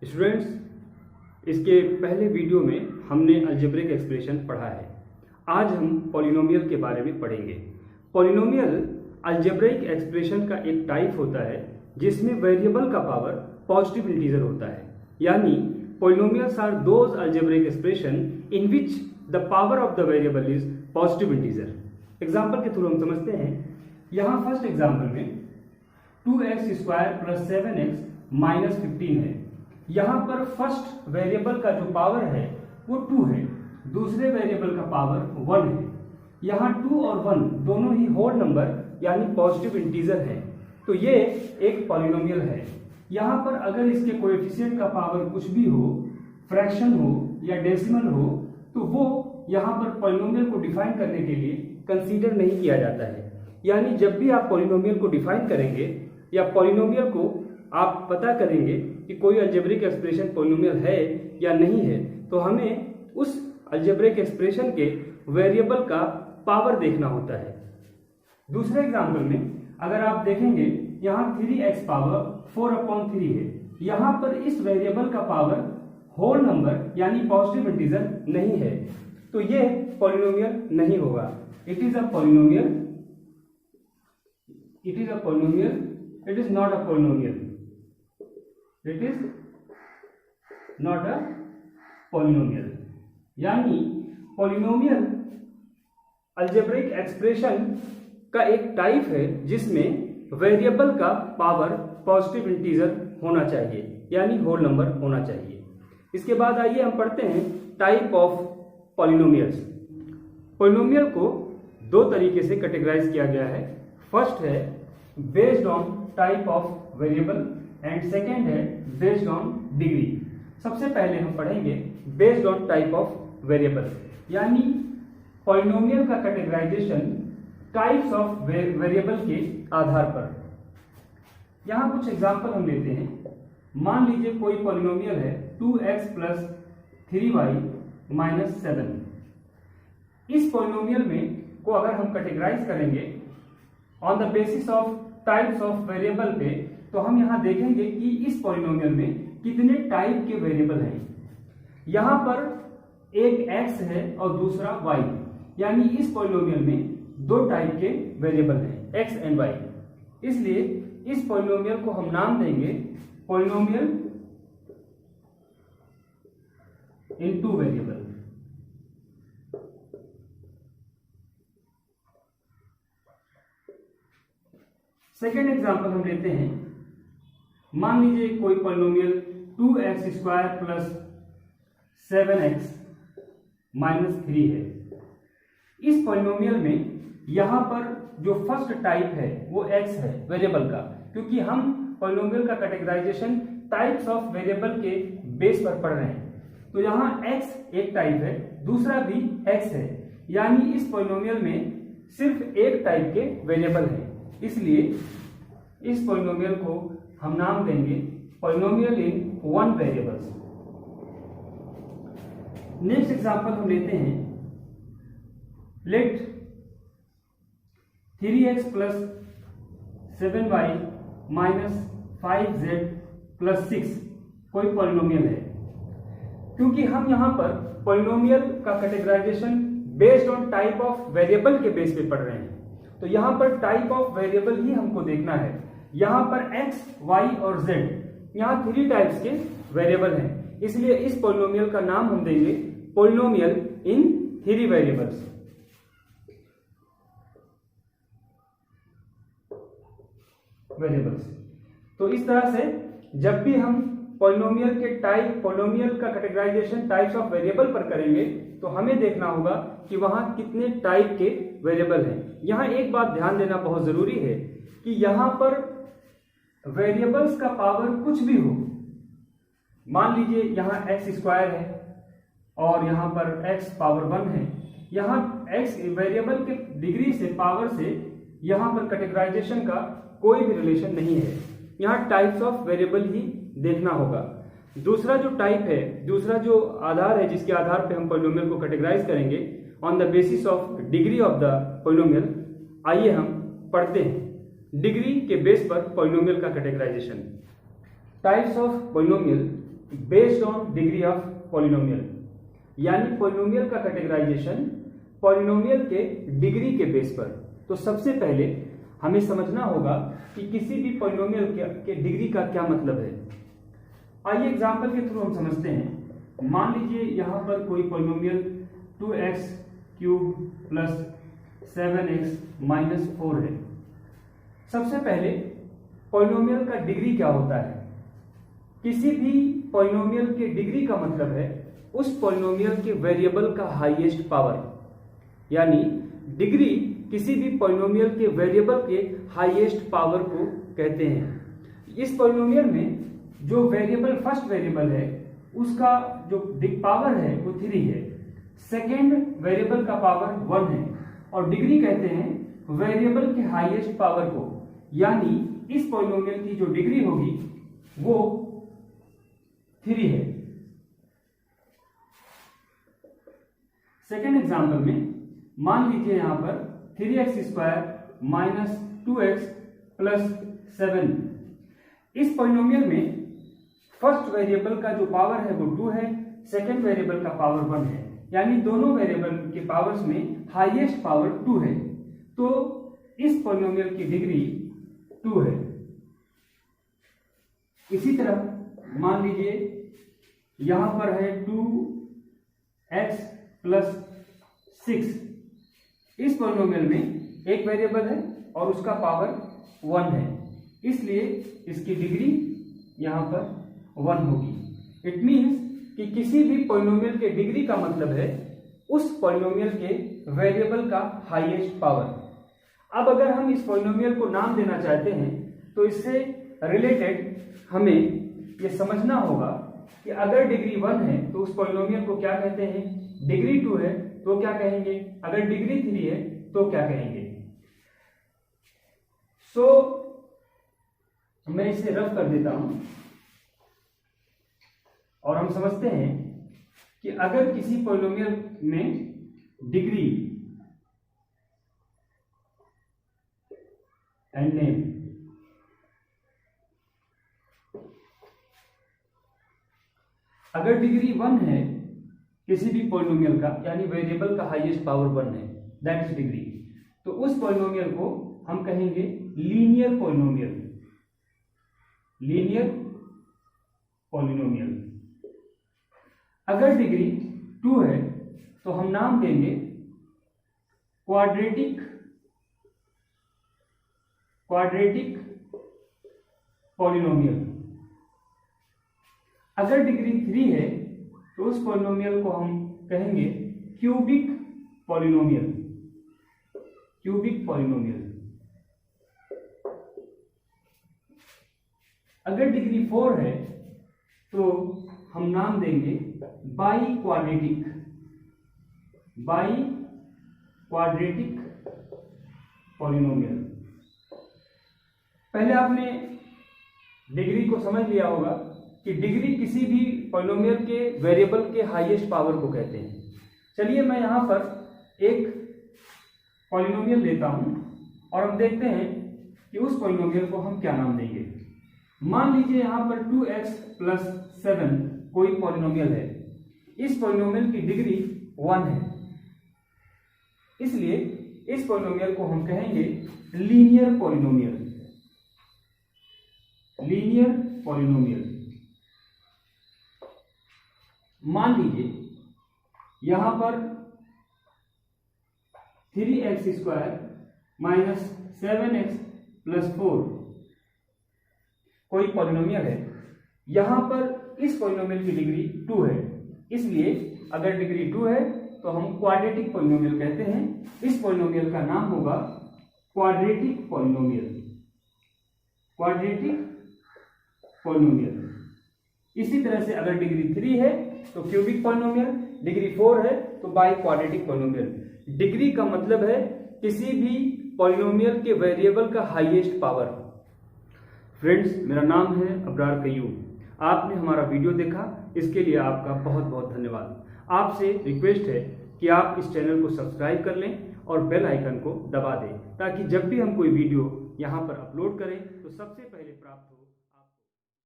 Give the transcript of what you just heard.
Students, इसके पहले video में हमने अलजेब्रिक एक्सप्रेशन पढ़ा है। आज हम पॉलिनोमियल के बारे में पढ़ेंगे। पॉलिनोमियल अलजेब्रिक एक्सप्रेशन का एक टाइप होता है जिसमें वेरिएबल का पावर पॉजिटिव इंटीजर होता है। यानी polynomials are those algebraic expression in which the power of the variable is positive integer. Example के थ्रू हम समझते हैं। यहाँ फर्स्ट एग्जाम्पल में 2x² + 7x - 15 है। यहाँ पर फर्स्ट वेरिएबल का जो पावर है वो 2 है, दूसरे वेरिएबल का पावर 1 है। यहाँ 2 और 1 दोनों ही होल नंबर यानी पॉजिटिव इंटीजर है, तो ये एक पॉलिनोमियल है। यहाँ पर अगर इसके कोएफिशिएंट का पावर कुछ भी हो, फ्रैक्शन हो या डेसिमल हो, तो वो यहाँ पर पॉलिनोमियल को डिफाइन करने के लिए कंसीडर नहीं किया जाता है। यानी जब भी आप पॉलिनोमियल को डिफाइन करेंगे या पॉलिनोमियल को आप पता करेंगे कि कोई अलजेब्रिक एक्सप्रेशन पॉलिनोमियल है या नहीं है, तो हमें उस अलजेब्रिक एक्सप्रेशन के वेरिएबल का पावर देखना होता है। दूसरे एग्जांपल में अगर आप देखेंगे, यहाँ 3x पावर 4/3 है। यहाँ पर इस वेरिएबल का पावर होल नंबर यानी पॉजिटिव इंटीजर नहीं है, तो ये पॉलिनोमियल नहीं होगा। It is a polynomial, it is a polynomial, it is not a polynomial, it is not a polynomial। यानी पॉलिनोमियल अलजेब्रिक एक्सप्रेशन का एक टाइप है जिसमें वेरिएबल का पावर पॉजिटिव इंटीजर होना चाहिए यानी होल नंबर होना चाहिए। इसके बाद आइए हम पढ़ते हैं टाइप ऑफ पॉलिनोमियल्स। पॉलिनोमियल को दो तरीके से कैटेगराइज किया गया है। फर्स्ट है based on type of variable and second है बेस्ड ऑन डिग्री। सबसे पहले हम पढ़ेंगे based on type of variable, यानी पॉलिनोमियल का कैटेगराइजेशन टाइप्स ऑफ वेरिएबल के आधार पर। यहां कुछ एग्जांपल हम लेते हैं। मान लीजिए कोई पॉलिनोमियल है 2x + 3y - 7। इस पॉलिनोमियल में को अगर हम कैटेगराइज करेंगे on the basis of types of variable पे, तो हम यहां देखेंगे कि इस पॉलिनोमियल में कितने टाइप के वेरिएबल हैं। यहां पर एक x है और दूसरा y, यानी इस पॉलिनोमियल में दो टाइप के वेरिएबल हैं x एंड y। इसलिए इस पॉलिनोमियल को हम नाम देंगे पॉलिनोमियल इन टू वेरिएबल। सेकेंड एग्जाम्पल हम लेते हैं। मान लीजिए कोई पॉलिनोमियल 2x² + 7x - 3 है। इस पॉलिनोमियल में यहां पर जो फर्स्ट टाइप है वो x है वेरिएबल का, क्योंकि हम पॉलिनोमियल का कैटेगराइजेशन टाइप्स ऑफ वेरिएबल के बेस पर पढ़ रहे हैं। तो यहां x एक टाइप है, दूसरा भी x है, यानी इस पॉलिनोमियल में सिर्फ एक टाइप के वेरिएबल है। इसलिए इस पॉलिनोमियल को हम नाम देंगे polynomial in one variables. Next example हम लेते हैं। लेट 3x + 7y - 5z + 6 कोई पॉलिनोमियल है। क्योंकि हम यहां पर पॉलिनोमियल का categorization based on type of variable के बेस पे पढ़ रहे हैं, तो यहां पर टाइप ऑफ वेरिएबल ही हमको देखना है। यहां पर x, y और z, यहां 3 टाइप्स के वेरिएबल हैं। इसलिए इस पॉलिनोमियल का नाम हम देंगे पॉलिनोमियल इन 3 वेरिएबल्स। तो इस तरह से जब भी हम पॉलिनोमियल के टाइप, पॉलिनोमियल का कैटेगराइजेशन टाइप्स ऑफ वेरिएबल पर करेंगे, तो हमें देखना होगा कि वहां कितने टाइप के वेरिएबल हैं। यहां एक बात ध्यान देना बहुत जरूरी है कि यहां पर वेरिएबल्स का पावर कुछ भी हो। मान लीजिए यहां x² है और यहां पर x पावर 1 है। यहां x वेरिएबल के डिग्री से, पावर से यहां पर कैटेगराइजेशन का कोई भी रिलेशन नहीं है। यहां टाइप्स ऑफ वेरिएबल ही देखना होगा। दूसरा जो टाइप है, दूसरा जो आधार है जिसके आधार पे हम पॉलिनोमियल को कैटेगराइज करेंगे on the basis of degree of the polynomial, आइए हम पढ़ते हैं डिग्री के बेस पर पॉलिनोमियल का categorization. Types of polynomial based on degree of polynomial, यानी पॉलिनोमियल का कैटेगराइजेशन पॉलिनोमियल के डिग्री के बेस पर। तो सबसे पहले हमें समझना होगा कि किसी भी पॉलिनोमियल के डिग्री का क्या मतलब है। आइए एग्जांपल के थ्रू हम समझते हैं। मान लीजिए यहां पर कोई polynomial 2x cube plus 7x minus 4 है। सबसे पहले पॉलिनोमियल का डिग्री क्या होता है? किसी भी पॉलिनोमियल के डिग्री का मतलब है उस पॉलिनोमियल के वेरिएबल का हाईएस्ट पावर, यानी डिग्री किसी भी पॉलिनोमियल के वेरिएबल के हाईएस्ट पावर को कहते हैं। इस पॉलिनोमियल में जो वेरिएबल फर्स्ट वेरिएबल है उसका जो पावर है वो 3 है, सेकेंड वेरिएबल का पावर 1 है, और डिग्री कहते हैं वेरिएबल के हाईएस्ट पावर को, यानी इस पॉलिनोमियल की जो डिग्री होगी वो 3 है। सेकेंड एग्जाम्पल में मान लीजिए यहां पर 3x square minus 2x plus 7। इस पॉलिनोमियल में फर्स्ट वेरिएबल का जो पावर है वो 2 है, सेकेंड वेरिएबल का पावर 1 है, यानी दोनों वेरिएबल के पावर्स में हाईएस्ट पावर 2 है। तो इस पॉलिनोमियल की डिग्री 2 है। इसी तरह मान लीजिए यहां पर है 2x प्लस 6। इस पॉलिनोमियल में एक वेरिएबल है और उसका पावर 1 है, इसलिए इसकी डिग्री यहां पर 1 होगी। इट मीन्स कि किसी भी पॉलिनोमियल के डिग्री का मतलब है उस पॉलिनोमियल के वेरिएबल का हाईएस्ट पावर। अब अगर हम इस पॉलिनोमियल को नाम देना चाहते हैं तो इससे रिलेटेड हमें यह समझना होगा कि अगर डिग्री 1 है तो उस पॉलिनोमियल को क्या कहते हैं, डिग्री 2 है तो क्या कहेंगे, अगर डिग्री 3 है तो क्या कहेंगे। मैं इसे रफ कर देता हूं और हम समझते हैं कि अगर किसी पॉलिनोमियल में डिग्री एंड नेम अगर डिग्री 1 है किसी भी पॉलिनोमियल का, यानी वेरिएबल का हाईएस्ट पावर 1 है, दैट इज डिग्री, तो उस पॉलिनोमियल को हम कहेंगे लीनियर पॉलिनोमियल। Linear polynomial. अगर डिग्री 2 है तो हम नाम देंगे क्वाड्रेटिक पॉलिनोमियल। अगर डिग्री 3 है तो उस पॉलिनोमियल को हम कहेंगे क्यूबिक पॉलिनोमियल। अगर डिग्री 4 है तो हम नाम देंगे बाई क्वाड्रेटिक पॉलिनोमियल। पहले आपने डिग्री को समझ लिया होगा कि डिग्री किसी भी पॉलिनोमियल के वेरिएबल के हाईएस्ट पावर को कहते हैं। चलिए मैं यहां पर एक पॉलिनोमियल लेता हूं और हम देखते हैं कि उस पॉलिनोमियल को हम क्या नाम देंगे। मान लीजिए यहां पर 2x प्लस 7 कोई पॉलिनोमियल है। इस पॉलिनोमियल की डिग्री 1 है, इसलिए इस पॉलिनोमियल को हम कहेंगे लीनियर पॉलिनोमियल। मान लीजिए यहां पर 3x square minus 7x plus 4 कोई पॉलिनोमियल है। यहां पर इस पॉलिनोमियल की डिग्री 2 है, इसलिए अगर डिग्री 2 है तो हम क्वाड्रेटिक पॉलिनोमियल कहते हैं। इस पॉलिनोमियल का नाम होगा क्वाड्रेटिक पॉलिनोमियल। इसी तरह से अगर डिग्री 3 है तो क्यूबिक पॉलिनोमियल, डिग्री 4 है तो बाई क्वाड्रेटिक पॉलिनोमियल। डिग्री का मतलब है किसी भी पॉलिनोमियल के वेरिएबल का हाईएस्ट पावर। फ्रेंड्स, मेरा नाम है अबरार कयूम। आपने हमारा वीडियो देखा, इसके लिए आपका बहुत बहुत धन्यवाद। आपसे रिक्वेस्ट है कि आप इस चैनल को सब्सक्राइब कर लें और बेल आइकन को दबा दें, ताकि जब भी हम कोई वीडियो यहाँ पर अपलोड करें तो सबसे पहले प्राप्त हो।